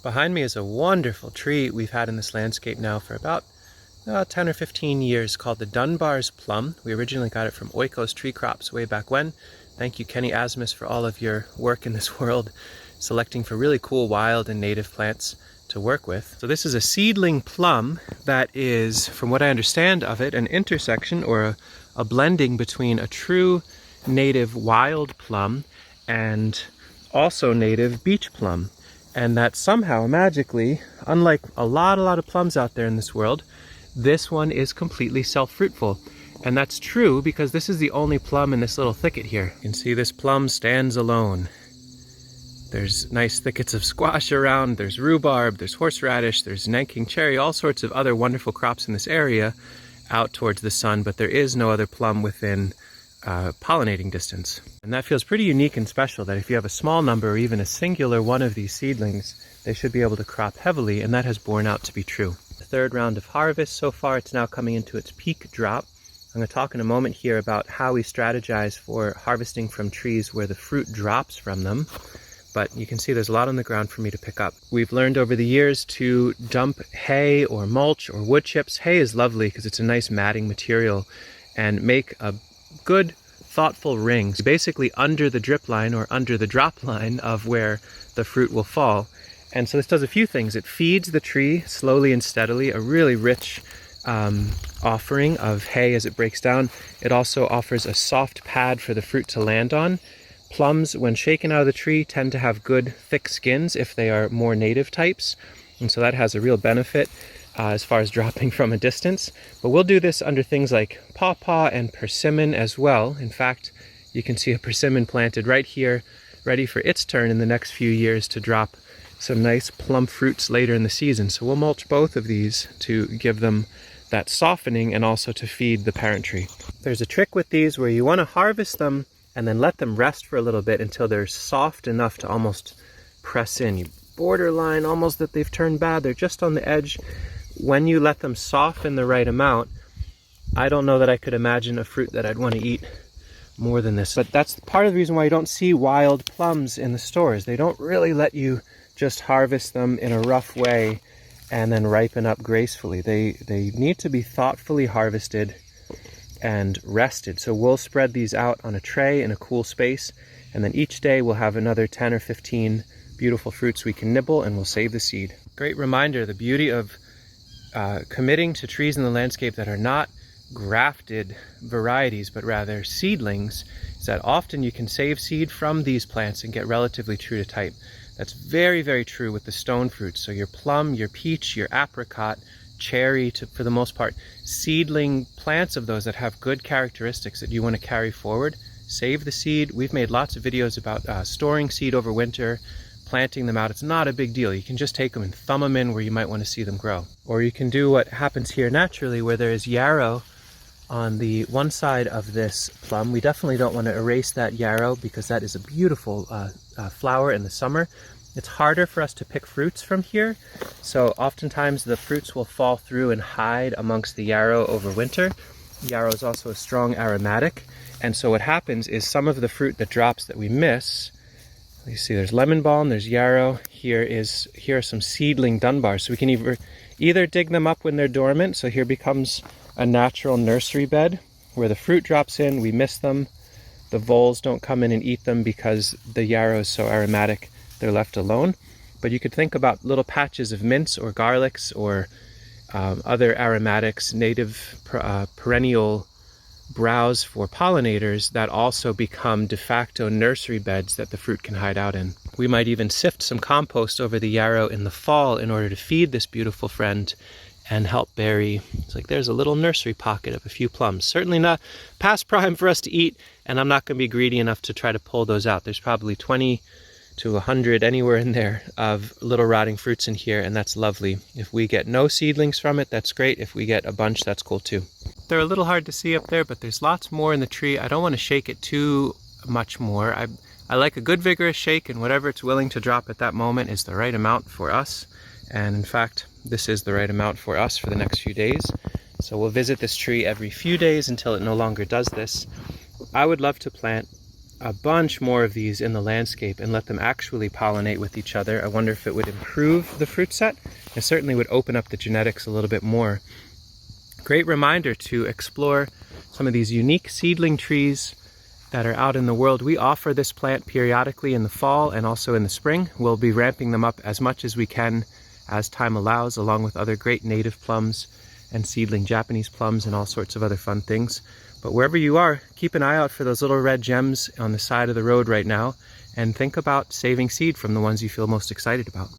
Behind me is a wonderful tree we've had in this landscape now for about 10 or 15 years called the Dunbar's Plum. We originally got it from Oikos Tree Crops way back when. Thank you, Kenny Asmus, for all of your work in this world, selecting for really cool wild and native plants to work with. So this is a seedling plum that is, from what I understand of it, an intersection or a blending between a true native wild plum and also native beach plum. And that somehow, magically, unlike a lot of plums out there in this world, this one is completely self-fruitful. And that's true because this is the only plum in this little thicket here. You can see this plum stands alone. There's nice thickets of squash around, there's rhubarb, there's horseradish, there's Nanking cherry, all sorts of other wonderful crops in this area out towards the sun, but there is no other plum within pollinating distance. And that feels pretty unique and special, that if you have a small number or even a singular one of these seedlings, they should be able to crop heavily, and that has borne out to be true. The third round of harvest so far, it's now coming into its peak drop. I'm going to talk in a moment here about how we strategize for harvesting from trees where the fruit drops from them. But you can see there's a lot on the ground for me to pick up. We've learned over the years to dump hay or mulch or wood chips. Hay is lovely because it's a nice matting material, and make a good thoughtful rings basically under the drip line or under the drop line of where the fruit will fall. And so this does a few things. It feeds the tree slowly and steadily, a really rich offering of hay as it breaks down. It also offers a soft pad for the fruit to land on. Plums, when shaken out of the tree, tend to have good thick skins if they are more native types, and so that has a real benefit as far as dropping from a distance. But we'll do this under things like pawpaw and persimmon as well. In fact, you can see a persimmon planted right here, ready for its turn in the next few years to drop some nice plum fruits later in the season. So we'll mulch both of these to give them that softening and also to feed the parent tree. There's a trick with these where you want to harvest them and then let them rest for a little bit until they're soft enough to almost press in. You borderline almost that they've turned bad. They're just on the edge. When you let them soften the right amount, I don't know that I could imagine a fruit that I'd want to eat more than this. But that's part of the reason why you don't see wild plums in the stores. They don't really let you just harvest them in a rough way and then ripen up gracefully. They need to be thoughtfully harvested and rested. So we'll spread these out on a tray in a cool space, and then each day we'll have another 10 or 15 beautiful fruits we can nibble, and we'll save the seed. Great reminder, the beauty of committing to trees in the landscape that are not grafted varieties but rather seedlings is that often you can save seed from these plants and get relatively true to type. That's very, very true with the stone fruits. So your plum, your peach, your apricot, cherry, for the most part, seedling plants of those that have good characteristics that you want to carry forward. Save the seed. We've made lots of videos about storing seed over winter, planting them out. It's not a big deal. You can just take them and thumb them in where you might want to see them grow. Or you can do what happens here naturally, where there is yarrow on the one side of this plum. We definitely don't want to erase that yarrow because that is a beautiful flower in the summer. It's harder for us to pick fruits from here, so oftentimes the fruits will fall through and hide amongst the yarrow over winter. Yarrow is also a strong aromatic, and so what happens is some of the fruit that drops that we miss, you see there's lemon balm, there's yarrow, here are some seedling Dunbars, so we can either dig them up when they're dormant, so here becomes a natural nursery bed where the fruit drops in, we miss them, the voles don't come in and eat them because the yarrow is so aromatic, they're left alone. But you could think about little patches of mints or garlics or other aromatics, native perennial browse for pollinators that also become de facto nursery beds that the fruit can hide out in. We might even sift some compost over the yarrow in the fall in order to feed this beautiful friend and help berry. It's like there's a little nursery pocket of a few plums. Certainly not past prime for us to eat, and I'm not going to be greedy enough to try to pull those out. There's probably 20 to 100, anywhere in there, of little rotting fruits in here, and that's lovely. If we get no seedlings from it, that's great. If we get a bunch, that's cool too. They're a little hard to see up there, but there's lots more in the tree. I don't want to shake it too much more. I like a good vigorous shake, and whatever it's willing to drop at that moment is the right amount for us. And in fact, this is the right amount for us for the next few days. So we'll visit this tree every few days until it no longer does this. I would love to plant a bunch more of these in the landscape and let them actually pollinate with each other. I wonder if it would improve the fruit set. It certainly would open up the genetics a little bit more. Great reminder to explore some of these unique seedling trees that are out in the world. We offer this plant periodically in the fall and also in the spring. We'll be ramping them up as much as we can as time allows, along with other great native plums and seedling Japanese plums and all sorts of other fun things. But wherever you are, keep an eye out for those little red gems on the side of the road right now, and think about saving seed from the ones you feel most excited about.